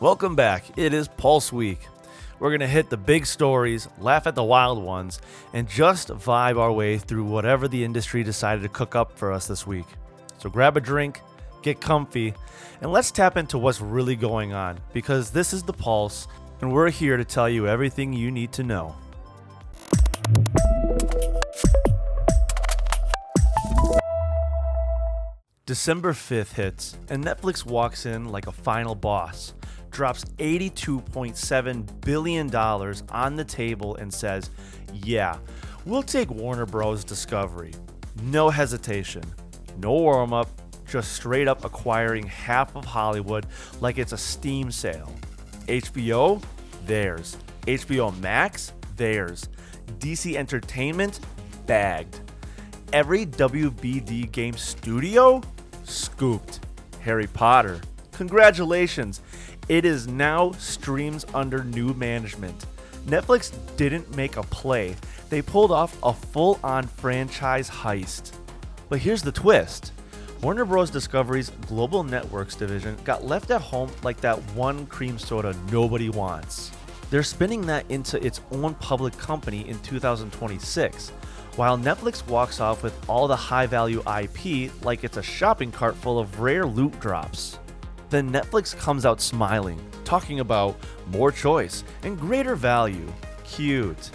Welcome back. It is Pulse Week. We're going to hit the big stories, laugh at the wild ones, and just vibe our way through whatever the industry decided to cook up for us this week. So grab a drink, get comfy, and let's tap into what's really going on, because this is the Pulse, and we're here to tell you everything you need to know. December 5th hits, and Netflix walks in like a final boss, drops $82.7 billion on the table and says, yeah, we'll take Warner Bros. Discovery. No hesitation, no warm-up, just straight up acquiring half of Hollywood like it's a Steam sale. HBO? Theirs. HBO Max? Theirs. DC Entertainment? Bagged. Every WBD game studio? Scooped. Harry Potter? Congratulations. It is now streams under new management. Netflix didn't make a play. They pulled off a full-on franchise heist. But here's the twist. Warner Bros. Discovery's Global Networks division got left at home like that one cream soda nobody wants. They're spinning that into its own public company in 2026, while Netflix walks off with all the high-value IP like it's a shopping cart full of rare loot drops. Then Netflix comes out smiling, talking about more choice and greater value. Cute.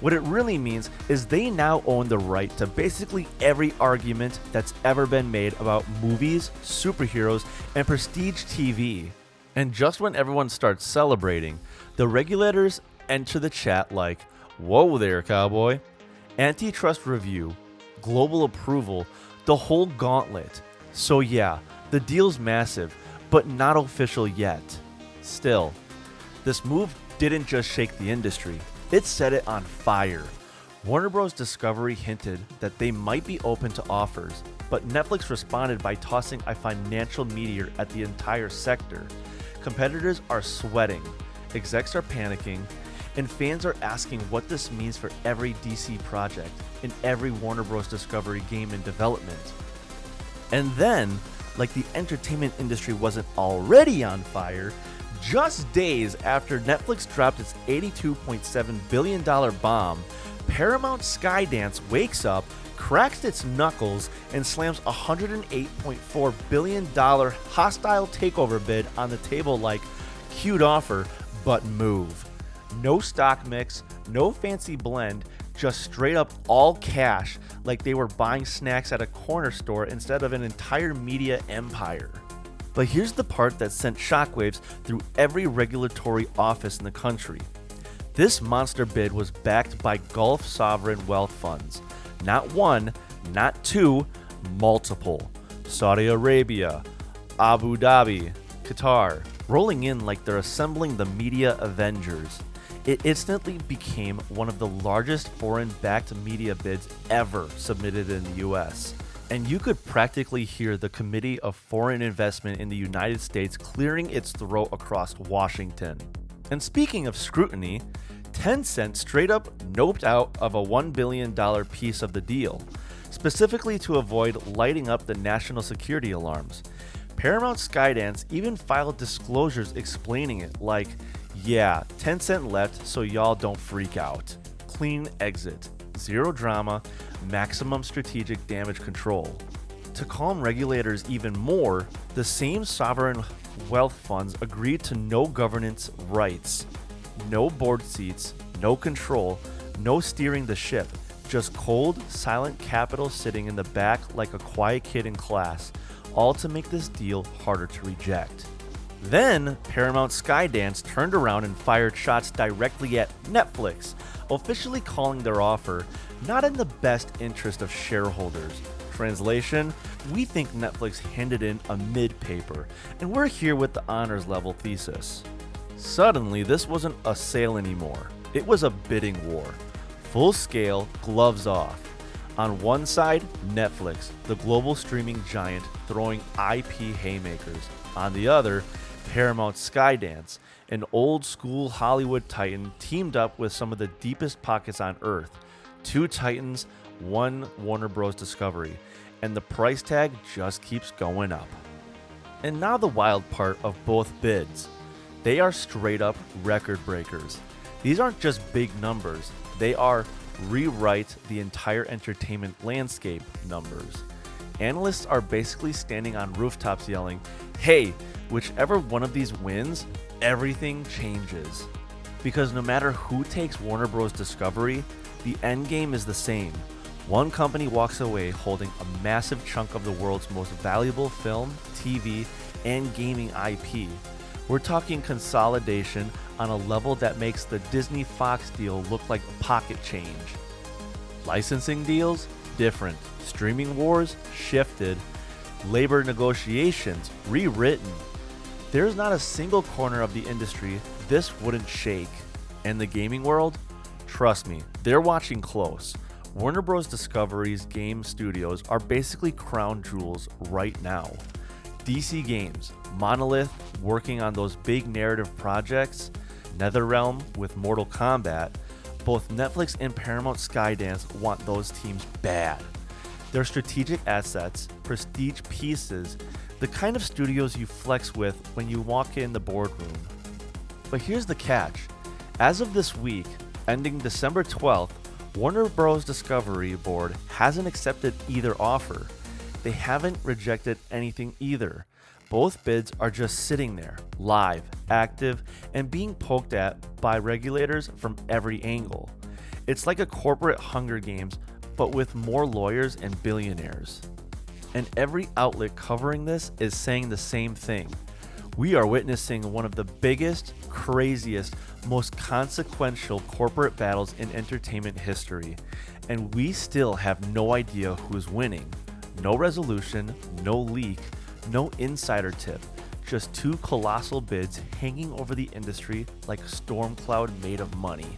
What it really means is they now own the right to basically every argument that's ever been made about movies, superheroes, and prestige TV. And just when everyone starts celebrating, the regulators enter the chat like, whoa there, cowboy. Antitrust review, global approval, the whole gauntlet. So yeah, the deal's massive, but not official yet. Still, this move didn't just shake the industry, it set it on fire. Warner Bros. Discovery hinted that they might be open to offers, but Netflix responded by tossing a financial meteor at the entire sector. Competitors are sweating, execs are panicking, and fans are asking what this means for every DC project and every Warner Bros. Discovery game in development. And then, like the entertainment industry wasn't already on fire, just days after Netflix dropped its $82.7 billion bomb, Paramount Skydance wakes up, cracks its knuckles, and slams a $108.4 billion hostile takeover bid on the table like, cute offer, but move. No stock mix, no fancy blend, just straight up all cash like they were buying snacks at a corner store instead of an entire media empire. But here's the part that sent shockwaves through every regulatory office in the country. This monster bid was backed by Gulf sovereign wealth funds. Not one, not two, multiple. Saudi Arabia, Abu Dhabi, Qatar, rolling in like they're assembling the media Avengers. It instantly became one of the largest foreign-backed media bids ever submitted in the US. And you could practically hear the Committee of Foreign Investment in the United States clearing its throat across Washington. And speaking of scrutiny, Tencent straight up noped out of a $1 billion piece of the deal, specifically to avoid lighting up the national security alarms. Paramount Skydance even filed disclosures explaining it, like, yeah, Tencent left so y'all don't freak out. Clean exit, zero drama, maximum strategic damage control. To calm regulators even more, the same sovereign wealth funds agreed to no governance rights, no board seats, no control, no steering the ship, just cold, silent capital sitting in the back like a quiet kid in class, all to make this deal harder to reject. Then, Paramount Skydance turned around and fired shots directly at Netflix, officially calling their offer not in the best interest of shareholders. Translation, we think Netflix handed in a mid-paper, and we're here with the honors level thesis. Suddenly, this wasn't a sale anymore. It was a bidding war. Full scale, gloves off. On one side, Netflix, the global streaming giant throwing IP haymakers. On the other, Paramount Skydance, an old-school Hollywood titan teamed up with some of the deepest pockets on Earth. Two titans, one Warner Bros. Discovery, and the price tag just keeps going up. And now the wild part of both bids. They are straight up record breakers. These aren't just big numbers, they are rewrite the entire entertainment landscape numbers. Analysts are basically standing on rooftops yelling, hey, whichever one of these wins, everything changes. Because no matter who takes Warner Bros. Discovery, the end game is the same. One company walks away holding a massive chunk of the world's most valuable film, TV, and gaming IP. We're talking consolidation on a level that makes the Disney-Fox deal look like a pocket change. Licensing deals? Different. Streaming wars? Shifted. Labor negotiations? Rewritten. There's not a single corner of the industry this wouldn't shake. And the gaming world? Trust me, they're watching close. Warner Bros. Discovery's game studios are basically crown jewels right now. DC Games, Monolith working on those big narrative projects, NetherRealm with Mortal Kombat, both Netflix and Paramount Skydance want those teams bad. They're strategic assets, prestige pieces, the kind of studios you flex with when you walk in the boardroom. But here's the catch. As of this week, ending December 12th, Warner Bros. Discovery Board hasn't accepted either offer. They haven't rejected anything either. Both bids are just sitting there, live, active, and being poked at by regulators from every angle. It's like a corporate Hunger Games, but with more lawyers and billionaires. And every outlet covering this is saying the same thing. We are witnessing one of the biggest, craziest, most consequential corporate battles in entertainment history, and we still have no idea who's winning. No resolution, no leak, no insider tip, just two colossal bids hanging over the industry like a storm cloud made of money.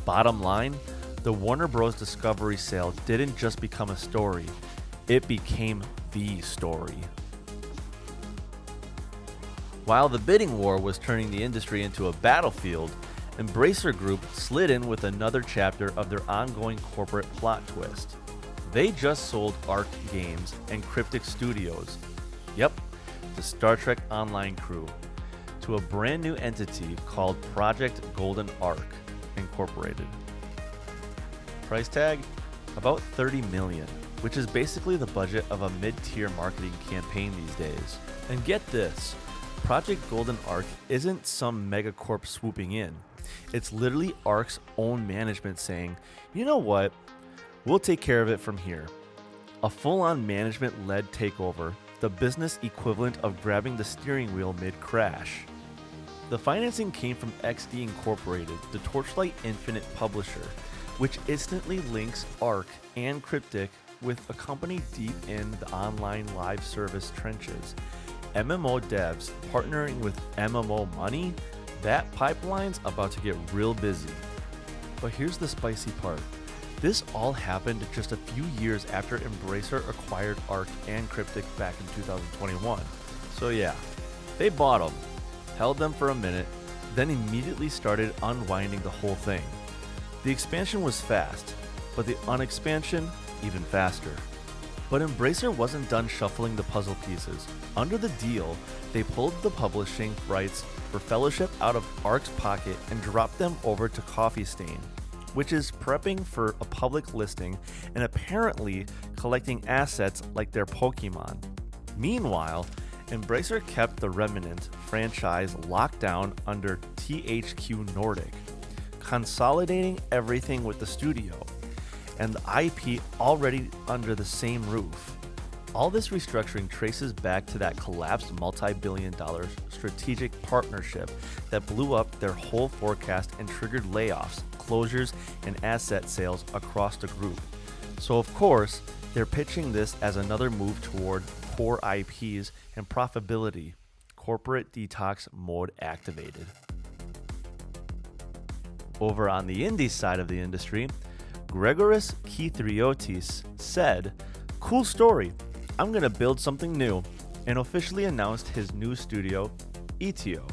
Bottom line, the Warner Bros. Discovery sale didn't just become a story, it became the story. While the bidding war was turning the industry into a battlefield, Embracer Group slid in with another chapter of their ongoing corporate plot twist. They just sold Arc Games and Cryptic Studios, yep, the Star Trek Online crew, to a brand new entity called Project Golden Arc Incorporated. Price tag? About $30 million, which is basically the budget of a mid-tier marketing campaign these days. And get this, Project Golden Arc isn't some megacorp swooping in. It's literally Arc's own management saying, you know what, we'll take care of it from here. A full-on management-led takeover, the business equivalent of grabbing the steering wheel mid-crash. The financing came from XD Incorporated, the Torchlight Infinite publisher, which instantly links Arc and Cryptic with a company deep in the online live service trenches. MMO devs partnering with MMO money? That pipeline's about to get real busy. But here's the spicy part. This all happened just a few years after Embracer acquired Arc and Cryptic back in 2021. So yeah, they bought them, held them for a minute, then immediately started unwinding the whole thing. The expansion was fast, but the unexpansion even faster. But Embracer wasn't done shuffling the puzzle pieces. Under the deal, they pulled the publishing rights for Fellowship out of Arc's pocket and dropped them over to Coffee Stain, which is prepping for a public listing and apparently collecting assets like their Pokémon. Meanwhile, Embracer kept the Remnant franchise locked down under THQ Nordic, consolidating everything with the studio, and the IP already under the same roof. All this restructuring traces back to that collapsed multi-billion-dollar strategic partnership that blew up their whole forecast and triggered layoffs, closures, and asset sales across the group. So of course, they're pitching this as another move toward core IPs and profitability. Corporate detox mode activated. Over on the indie side of the industry, Gregoris Kithriotis said, "Cool story, I'm gonna build something new," and officially announced his new studio, Eteo.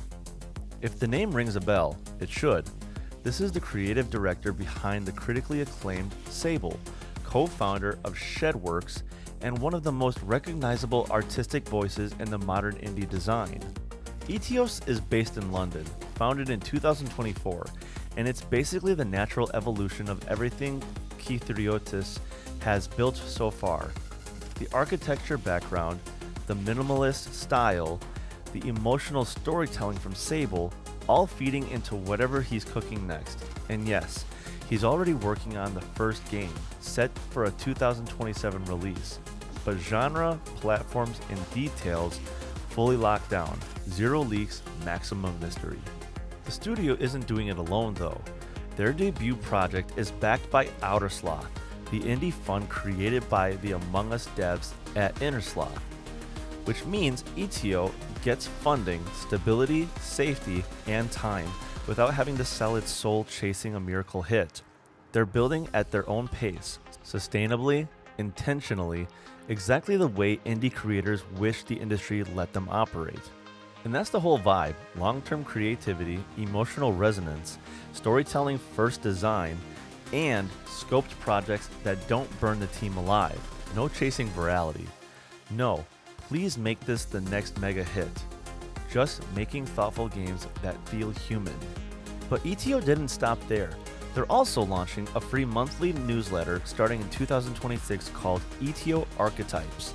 If the name rings a bell, it should. This is the creative director behind the critically acclaimed Sable, co-founder of Shedworks, and one of the most recognizable artistic voices in the modern indie design. Eteo is based in London, founded in 2024, and it's basically the natural evolution of everything Katsuhiro has built so far. The architecture background, the minimalist style, the emotional storytelling from Sable, all feeding into whatever he's cooking next. And yes, he's already working on the first game, set for a 2027 release. But genre, platforms, and details fully locked down. Zero leaks, maximum mystery. The studio isn't doing it alone though. Their debut project is backed by Outersloth, the indie fund created by the Among Us devs at Innersloth, which means Eteo gets funding, stability, safety, and time without having to sell its soul chasing a miracle hit. They're building at their own pace, sustainably, intentionally, exactly the way indie creators wish the industry let them operate. And that's the whole vibe: long-term creativity, emotional resonance, storytelling first design, and scoped projects that don't burn the team alive. No chasing virality. No, please make this the next mega hit. Just making thoughtful games that feel human. But Eteo didn't stop there. They're also launching a free monthly newsletter starting in 2026 called Eteo Archetypes,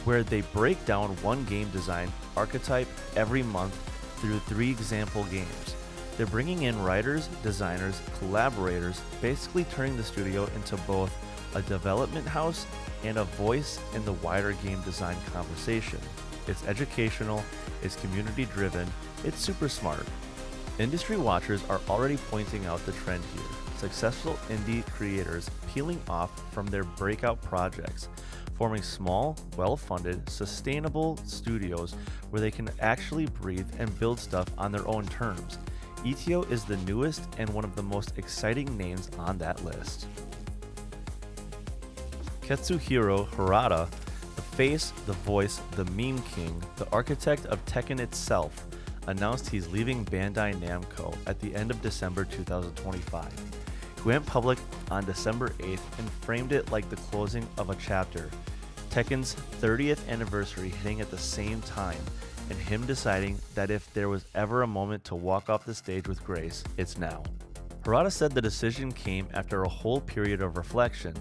where they break down one game design archetype every month through 3 example games. They're bringing in writers, designers, collaborators, basically turning the studio into both a development house and a voice in the wider game design conversation. It's educational, it's community driven, it's super smart. Industry watchers are already pointing out the trend here: successful indie creators peeling off from their breakout projects, forming small, well-funded, sustainable studios where they can actually breathe and build stuff on their own terms. Eteo is the newest and one of the most exciting names on that list. Katsuhiro Harada, the face, the voice, the meme king, the architect of Tekken itself, announced he's leaving Bandai Namco at the end of December 2025. He went public on December 8th and framed it like the closing of a chapter. Tekken's 30th anniversary hitting at the same time, and him deciding that if there was ever a moment to walk off the stage with grace, it's now. Harada said the decision came after a whole period of reflection,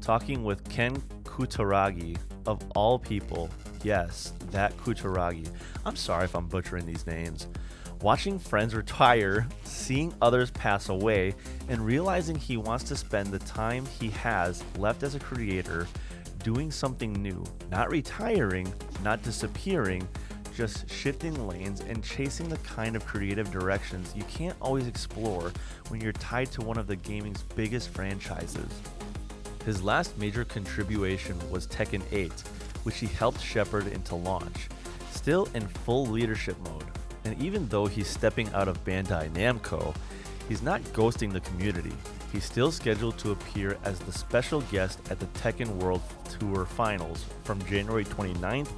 talking with Ken Kutaragi, of all people. Yes, that Kutaragi. I'm sorry if I'm butchering these names. Watching friends retire, seeing others pass away, and realizing he wants to spend the time he has left as a creator doing something new. Not retiring, not disappearing, just shifting lanes and chasing the kind of creative directions you can't always explore when you're tied to one of the gaming's biggest franchises. His last major contribution was Tekken 8, which he helped shepherd into launch, still in full leadership mode. And even though he's stepping out of Bandai Namco, he's not ghosting the community. He's still scheduled to appear as the special guest at the Tekken World Tour Finals from January 29th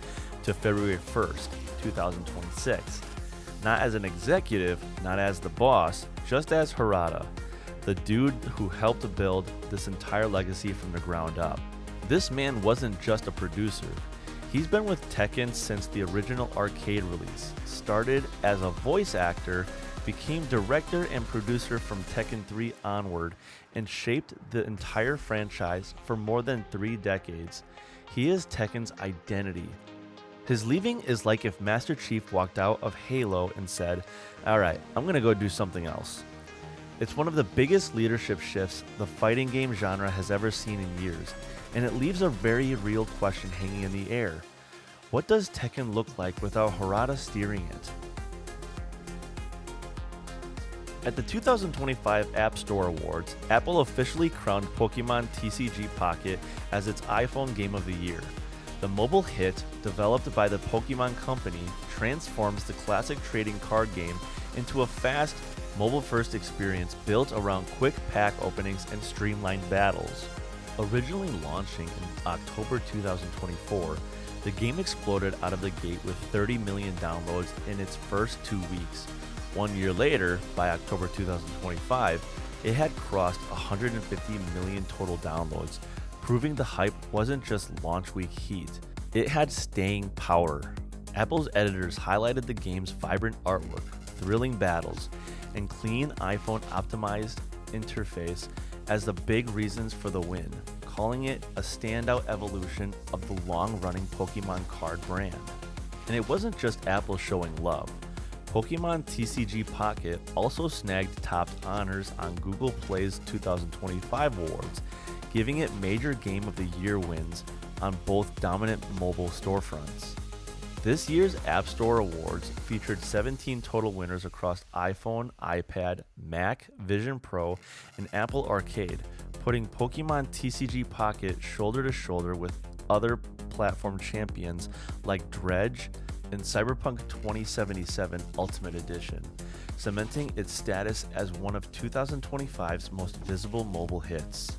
to February 1st, 2026. Not as an executive, not as the boss, just as Harada, the dude who helped build this entire legacy from the ground up. This man wasn't just a producer. He's been with Tekken since the original arcade release, started as a voice actor, became director and producer from Tekken 3 onward, and shaped the entire franchise for more than 3 decades. He is Tekken's identity. His leaving is like if Master Chief walked out of Halo and said, "Alright, I'm gonna go do something else." It's one of the biggest leadership shifts the fighting game genre has ever seen in years, and it leaves a very real question hanging in the air. What does Tekken look like without Harada steering it? At the 2025 App Store Awards, Apple officially crowned Pokémon TCG Pocket as its iPhone Game of the Year. The mobile hit, developed by the Pokémon Company, transforms the classic trading card game into a fast, mobile-first experience built around quick pack openings and streamlined battles. Originally launching in October 2024, the game exploded out of the gate with 30 million downloads in its first 2 weeks. 1 year later, by October 2025, it had crossed 150 million total downloads, proving the hype wasn't just launch week heat, it had staying power. Apple's editors highlighted the game's vibrant artwork, thrilling battles, and clean iPhone-optimized interface as the big reasons for the win, calling it a standout evolution of the long-running Pokemon card brand. And it wasn't just Apple showing love. Pokémon TCG Pocket also snagged top honors on Google Play's 2025 awards, giving it major Game of the Year wins on both dominant mobile storefronts. This year's App Store Awards featured 17 total winners across iPhone, iPad, Mac, Vision Pro, and Apple Arcade, putting Pokémon TCG Pocket shoulder to shoulder with other platform champions like Dredge and Cyberpunk 2077 Ultimate Edition, cementing its status as one of 2025's most visible mobile hits.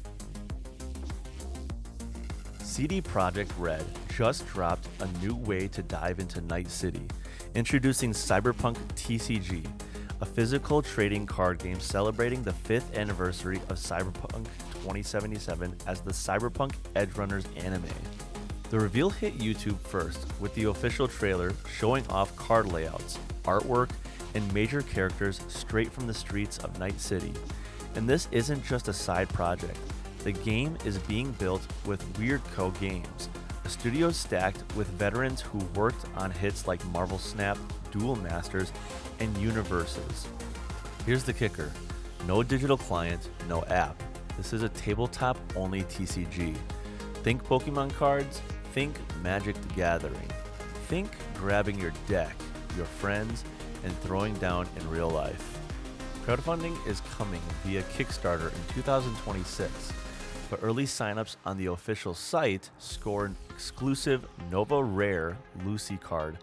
CD Projekt Red just dropped a new way to dive into Night City, introducing Cyberpunk TCG, a physical trading card game celebrating the 5th anniversary of Cyberpunk 2077 as the Cyberpunk Edgerunners anime. The reveal hit YouTube first with the official trailer showing off card layouts, artwork, and major characters straight from the streets of Night City. And this isn't just a side project. The game is being built with Weird Co. Games, a studio stacked with veterans who worked on hits like Marvel Snap, Duel Masters, and Universes. Here's the kicker: no digital client, no app. This is a tabletop-only TCG. Think Pokemon cards, think Magic the Gathering. Think grabbing your deck, your friends, and throwing down in real life. Crowdfunding is coming via Kickstarter in 2026. But early signups on the official site score an exclusive Nova Rare Lucy card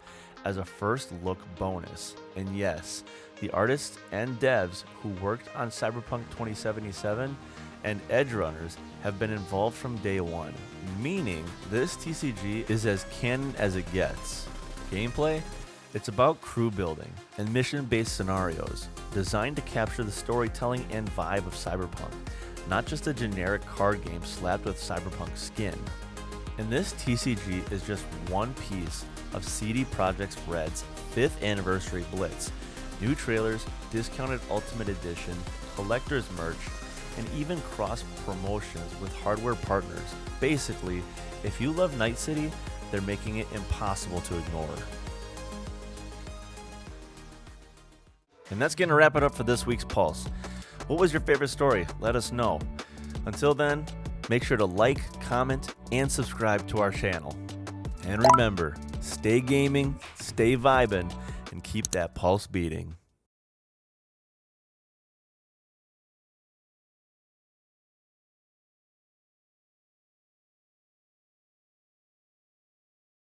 as a first look bonus. And yes, the artists and devs who worked on Cyberpunk 2077 and Edgerunners have been involved from day one, meaning this TCG is as canon as it gets. Gameplay? It's about crew building and mission-based scenarios designed to capture the storytelling and vibe of Cyberpunk, not just a generic card game slapped with Cyberpunk skin. And this TCG is just one piece of CD Projekt Red's 5th anniversary blitz. New trailers, discounted Ultimate Edition, collector's merch, and even cross promotions with hardware partners. Basically, if you love Night City, they're making it impossible to ignore. And that's going to wrap it up for this week's Pulse. What was your favorite story? Let us know. Until then, make sure to like, comment, and subscribe to our channel. And remember, stay gaming, stay vibing, and keep that pulse beating.